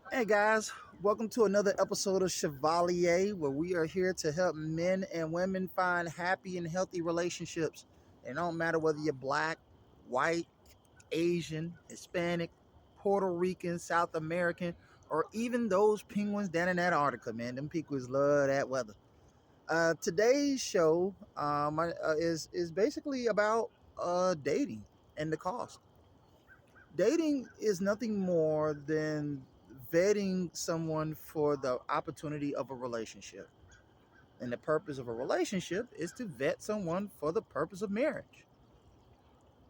Hey guys, welcome to another episode of Chevalier, where we are here to help men and women find happy and healthy relationships. It don't matter whether you're black, white, Asian, Hispanic, Puerto Rican, South American, or even those penguins down in Antarctica, man. Them penguins love that weather. Today's show is basically about dating and the cost. Dating is nothing more than vetting someone for the opportunity of a relationship. And the purpose of a relationship is to vet someone for the purpose of marriage.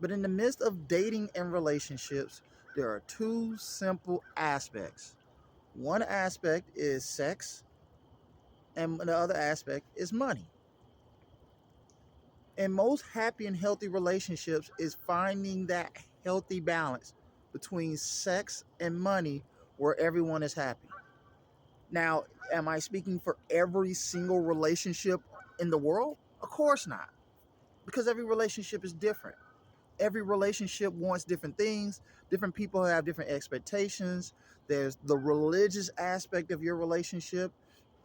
But in the midst of dating and relationships, there are two simple aspects. One aspect is sex, and the other aspect is money. And most happy and healthy relationships is finding that healthy balance between sex and money where everyone is happy. Now, am I speaking for every single relationship in the world? Of course not, because every relationship is different. Every relationship wants different things. Different people have different expectations. There's the religious aspect of your relationship,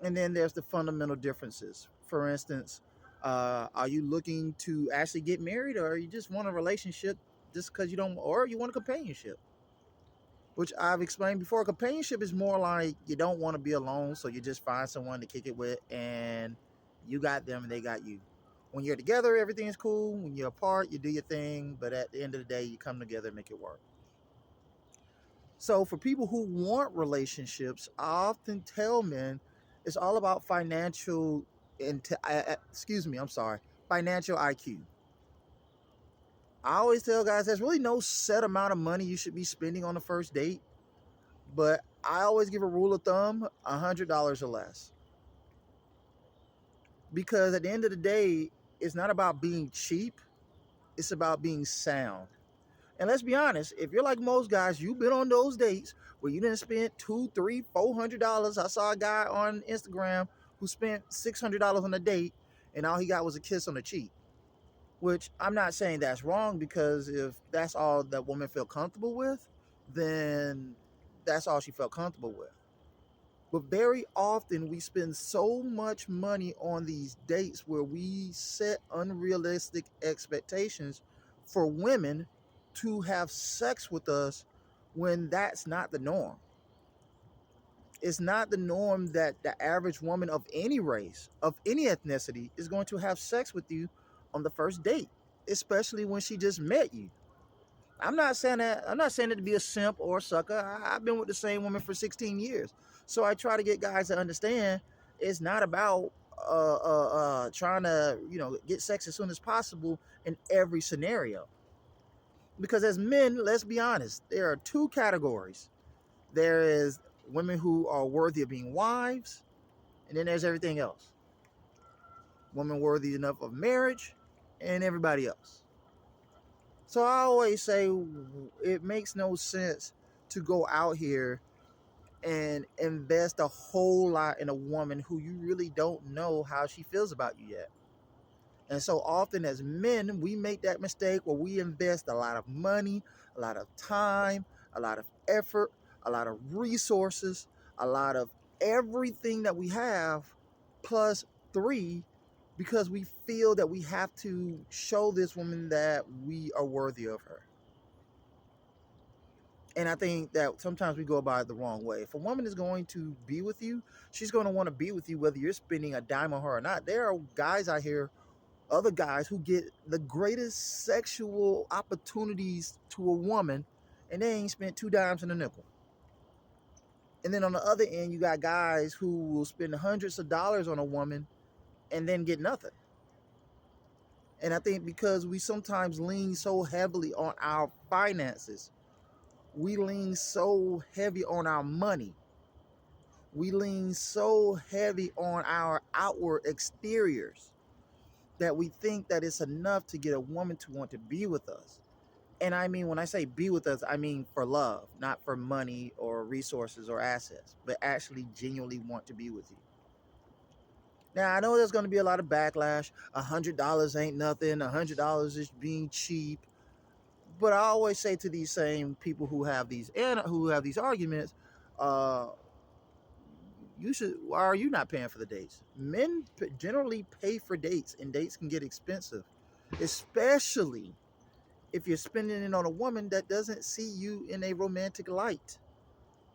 and then there's the fundamental differences. For instance, are you looking to actually get married, or you just want a relationship just because you don't, or you want a companionship? Which I've explained before. Companionship is more like you don't want to be alone, so you just find someone to kick it with, and you got them and they got you. When you're together, everything is cool. When you're apart, you do your thing, but at the end of the day, you come together and make it work. So, for people who want relationships, I often tell men it's all about financial, excuse me, I'm sorry, financial IQ. I always tell guys there's really no set amount of money you should be spending on the first date. But I always give a rule of thumb: $100 or less. Because at the end of the day, it's not about being cheap, it's about being sound. And let's be honest, if you're like most guys, you've been on those dates where you didn't spend two, three, $400. I saw a guy on Instagram who spent $600 on a date, and all he got was a kiss on the cheek. Which I'm not saying that's wrong, because if that's all that woman felt comfortable with, then that's all she felt comfortable with. But very often we spend so much money on these dates where we set unrealistic expectations for women to have sex with us when that's not the norm. It's not the norm that the average woman of any race, of any ethnicity, is going to have sex with you on the first date, especially when she just met you. I'm not saying it to be a simp or a sucker. I've been with the same woman for 16 years. So I try to get guys to understand it's not about trying to, get sex as soon as possible in every scenario. Because as men, let's be honest, there are two categories. There is women who are worthy of being wives, and then there's everything else. Women worthy enough of marriage, and everybody else. So I always say it makes no sense to go out here and invest a whole lot in a woman who you really don't know how she feels about you yet. And so often as men, we make that mistake where we invest a lot of money, a lot of time, a lot of effort, a lot of resources, a lot of everything that we have, plus three, because we feel that we have to show this woman that we are worthy of her. And I think that sometimes we go about it the wrong way. If a woman is going to be with you, she's going to want to be with you whether you're spending a dime on her or not. There are guys out here, other guys, who get the greatest sexual opportunities to a woman, and they ain't spent two dimes and a nickel. And then on the other end, you got guys who will spend hundreds of dollars on a woman and then get nothing. And I think because we sometimes lean so heavily on our finances, we lean so heavy on our money, we lean so heavy on our outward exteriors, that we think that it's enough to get a woman to want to be with us. And I mean, when I say be with us, I mean for love, not for money or resources or assets, but actually genuinely want to be with you. Now, I know there's going to be a lot of backlash. $100 ain't nothing. $100 is being cheap. But I always say to these same people who have these arguments, Uh, you should. Why are you not paying for the dates? Men generally pay for dates, and dates can get expensive, especially if you're spending it on a woman that doesn't see you in a romantic light.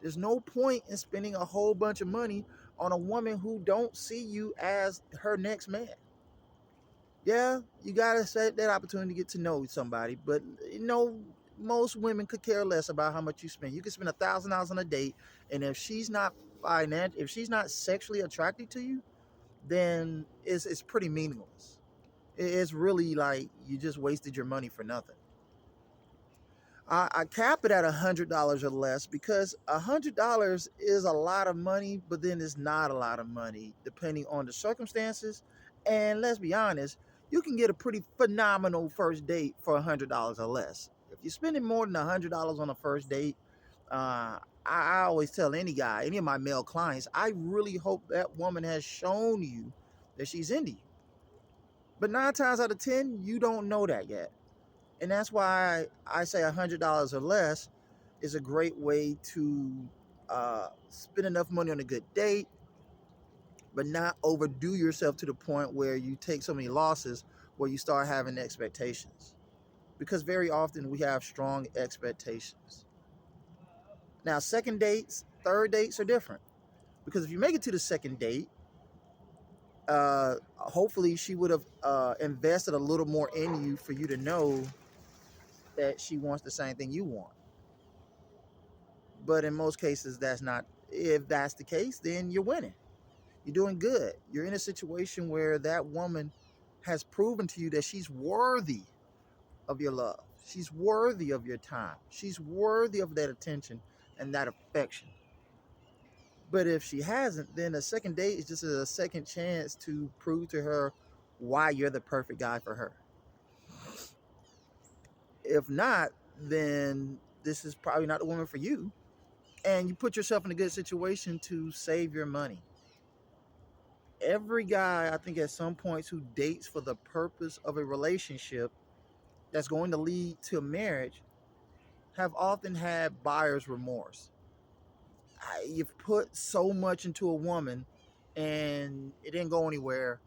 There's no point in spending a whole bunch of money on a woman who don't see you as her next man. Yeah, you gotta set that opportunity to get to know somebody, but you know, most women could care less about how much you spend. You can spend $1,000 on a date, and if she's not sexually attracted to you, then it's pretty meaningless. It's really like you just wasted your money for nothing. I cap it at $100 or less because $100 is a lot of money, but then it's not a lot of money depending on the circumstances. And let's be honest, you can get a pretty phenomenal first date for $100 or less. If you're spending more than $100 on a first date, I always tell any guy, any of my male clients, I really hope that woman has shown you that she's into you. But 9 times out of 10, you don't know that yet. And that's why I say $100 or less is a great way to spend enough money on a good date, but not overdo yourself to the point where you take so many losses where you start having expectations. Because very often we have strong expectations. Now, second dates, third dates are different. Because if you make it to the second date, hopefully she would have invested a little more in you for you to know that she wants the same thing you want. But in most cases, that's not. If that's the case, then you're winning. You're doing good. You're in a situation where that woman has proven to you that she's worthy of your love. She's worthy of your time. She's worthy of that attention and that affection. But if she hasn't, then a second date is just a second chance to prove to her why you're the perfect guy for her. If not, then this is probably not the woman for you. And you put yourself in a good situation to save your money. Every guy, I think, at some points who dates for the purpose of a relationship that's going to lead to marriage have often had buyer's remorse. You've put so much into a woman and it didn't go anywhere.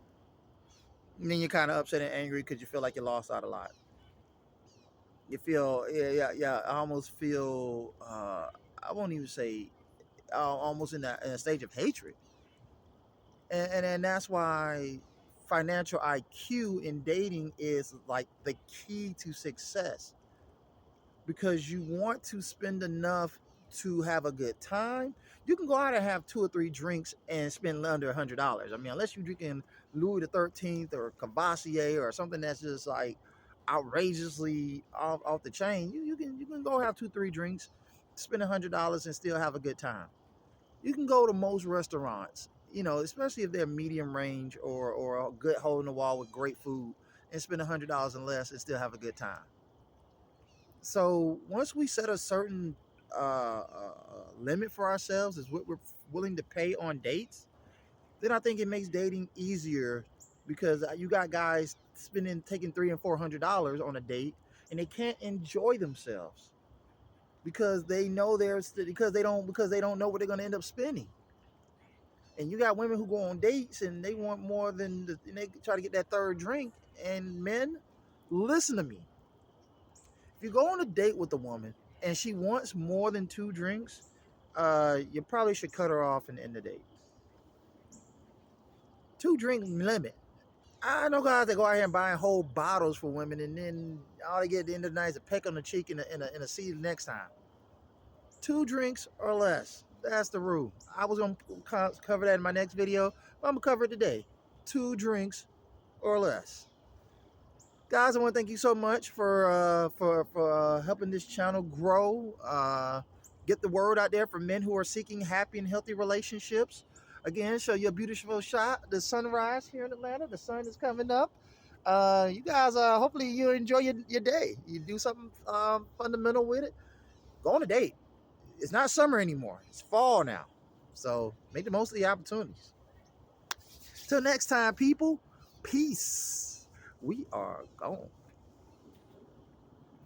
And then you're kind of upset and angry because you feel like you lost out a lot. You feel, yeah. I almost feel, I won't even say, almost in a stage of hatred. And that's why financial IQ in dating is like the key to success, because you want to spend enough to have a good time. You can go out and have 2 or 3 drinks and spend under $100. I mean, unless you're drinking Louis the 13th or Cavassier or something that's just like outrageously off the chain, you can go have 2 3 drinks, spend $100 and still have a good time. You can go to most restaurants, especially if they're medium range or a good hole in the wall with great food, and spend $100 and less and still have a good time. So once we set a certain limit for ourselves, is what we're willing to pay on dates, then I think it makes dating easier, because you got guys taking $300 and $400 on a date, and they can't enjoy themselves because they know because they don't know what they're going to end up spending. And you got women who go on dates and they want more and they try to get that third drink. And men, listen to me. If you go on a date with a woman and she wants more than 2 drinks, you probably should cut her off and end the date. 2 drink limit. I know guys that go out here and buying whole bottles for women, and then all they get at the end of the night is a peck on the cheek and a seat next time. 2 drinks or less. That's the rule. I was going to cover that in my next video, but I'm going to cover it today. 2 drinks or less. Guys, I want to thank you so much for helping this channel grow. Get the word out there for men who are seeking happy and healthy relationships. Again, show you a beautiful shot. The sunrise here in Atlanta. The sun is coming up. You guys, hopefully you enjoy your day. You do something fundamental with it. Go on a date. It's not summer anymore. It's fall now. So make the most of the opportunities. Till next time, people. Peace. We are gone.